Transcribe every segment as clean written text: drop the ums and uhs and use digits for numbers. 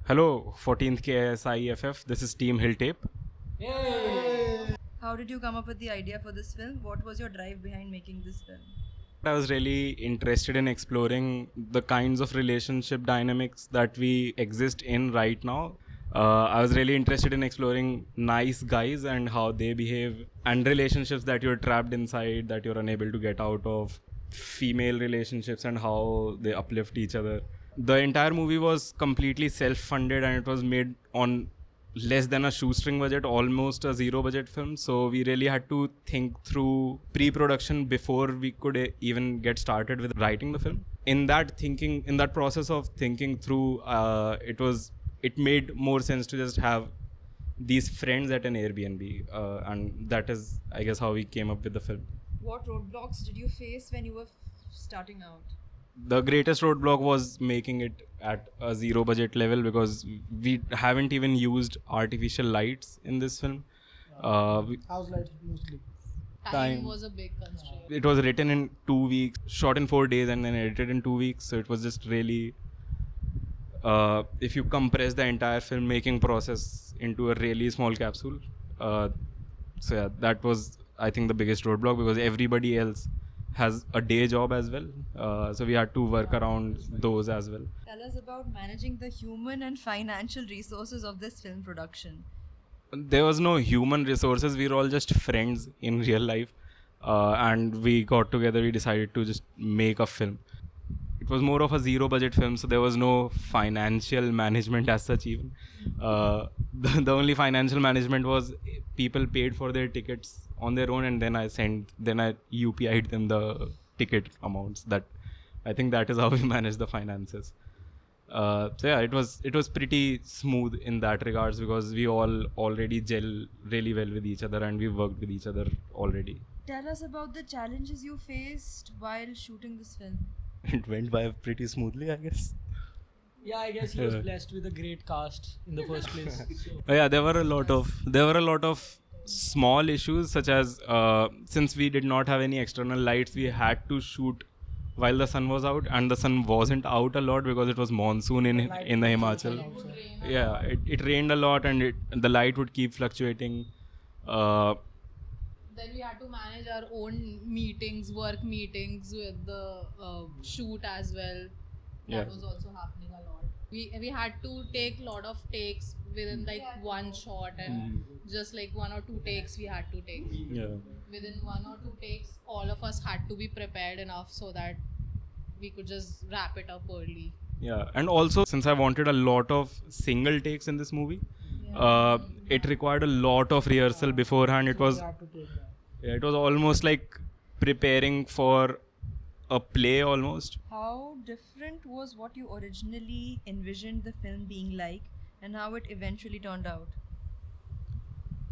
Hello, 14th KSIFF. This is Team Hilltape. How did you come up with the idea for this film? What was your drive behind making this film? I was really interested in exploring the kinds of relationship dynamics that we exist in right now. I was really interested in exploring nice guys and how they behave, and relationships that you're trapped inside, that you're unable to get out of, female relationships and how they uplift each other. The entire movie was completely self-funded and it was made on less than a shoestring budget, almost a zero budget film. So we really had to think through pre-production before we could even get started with writing the film. In that process of thinking through, it made more sense to just have these friends at an Airbnb, and that is, I guess, how we came up with the film. What roadblocks did you face when you were starting out? The greatest roadblock was making it at a zero budget level because we haven't even used artificial lights in this film. House lights mostly. Time was a big constraint. It was written in 2 weeks, shot in 4 days, and then edited in 2 weeks. So it was just really, if you compress the entire filmmaking process into a really small capsule, that was, I think, the biggest roadblock because everybody else has a day job as well. So we had to work around those as well. Tell us about managing the human and financial resources of this film production. There was no human resources. We were all just friends in real life. And we got together, we decided to just make a film. It was more of a zero budget film, so there was no financial management as such even. The only financial management was people paid for their tickets on their own, and then I UPI'd them the ticket amounts. That I think that is how we managed the finances. So yeah, it was pretty smooth in that regards because we all already gel really well with each other and we worked with each other already. Tell us about the challenges you faced while shooting this film. It went by pretty smoothly, I guess. Yeah, I guess he was blessed with a great cast in the first place. So. Yeah, there were a lot of small issues, such as since we did not have any external lights, we had to shoot while the sun was out, and the sun wasn't out a lot because it was monsoon in the Himachal. Yeah, it rained a lot, and the light would keep fluctuating. Then we had to manage our own meetings, work meetings with the shoot as well. That was also happening a lot. We had to take a lot of takes within like one shot, and just like 1 or 2 takes we had to take. Yeah. Within 1 or 2 takes, all of us had to be prepared enough so that we could just wrap it up early. Yeah, and also since I wanted a lot of single takes in this movie, it required a lot of rehearsal beforehand. It was almost like preparing for a play almost. How different was what you originally envisioned the film being like and how it eventually turned out?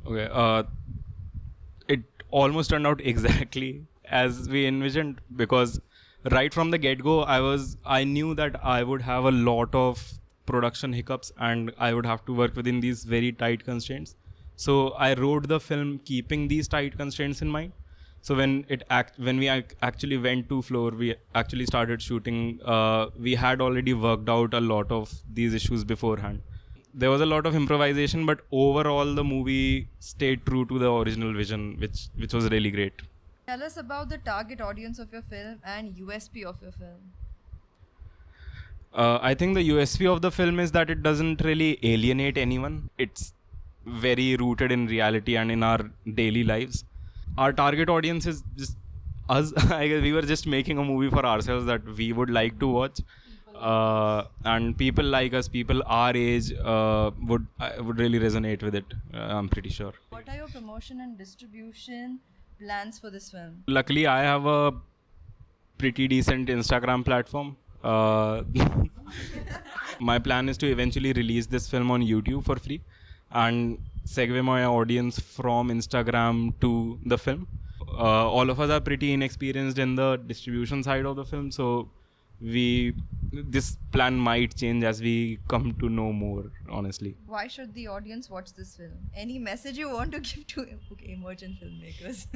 Okay, it almost turned out exactly as we envisioned because right from the get-go, I knew that I would have a lot of production hiccups and I would have to work within these very tight constraints. So I wrote the film keeping these tight constraints in mind. So when we actually went to floor, we actually started shooting. We had already worked out a lot of these issues beforehand. There was a lot of improvisation, but overall the movie stayed true to the original vision, which was really great. Tell us about the target audience of your film and USP of your film. I think the USP of the film is that it doesn't really alienate anyone. It's very rooted in reality and in our daily lives. Our target audience is just us. I guess we were just making a movie for ourselves that we would like to watch. And people like us, people our age, would really resonate with it. I'm pretty sure. What are your promotion and distribution plans for this film? Luckily, I have a pretty decent Instagram platform. My plan is to eventually release this film on YouTube for free and segue my audience from Instagram to the film. All of us are pretty inexperienced in the distribution side of the film, so this plan might change as we come to know more, honestly. Why should the audience watch this film? Any message you want to give to emerging filmmakers?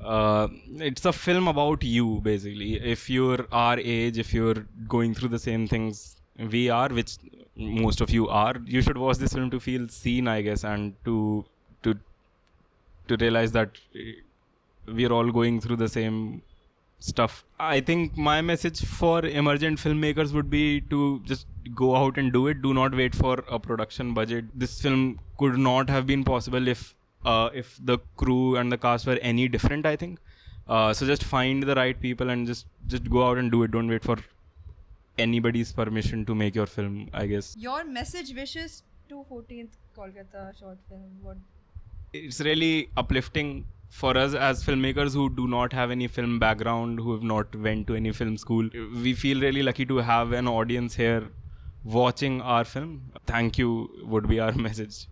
It's a film about you, basically. If you're our age, if you're going through the same things we are, which most of you are, you should watch this film to feel seen, I guess, and to realize that we're all going through the same stuff. I think my message for emergent filmmakers would be to just go out and do it. Do not wait for a production budget. This film could not have been possible if the crew and the cast were any different, I think. So just find the right people and just go out and do it. Don't wait for anybody's permission to make your film, I guess. Your message wishes to 14th Kolkata short film. What? It's really uplifting for us as filmmakers who do not have any film background, who have not went to any film school. We feel really lucky to have an audience here watching our film. Thank you would be our message.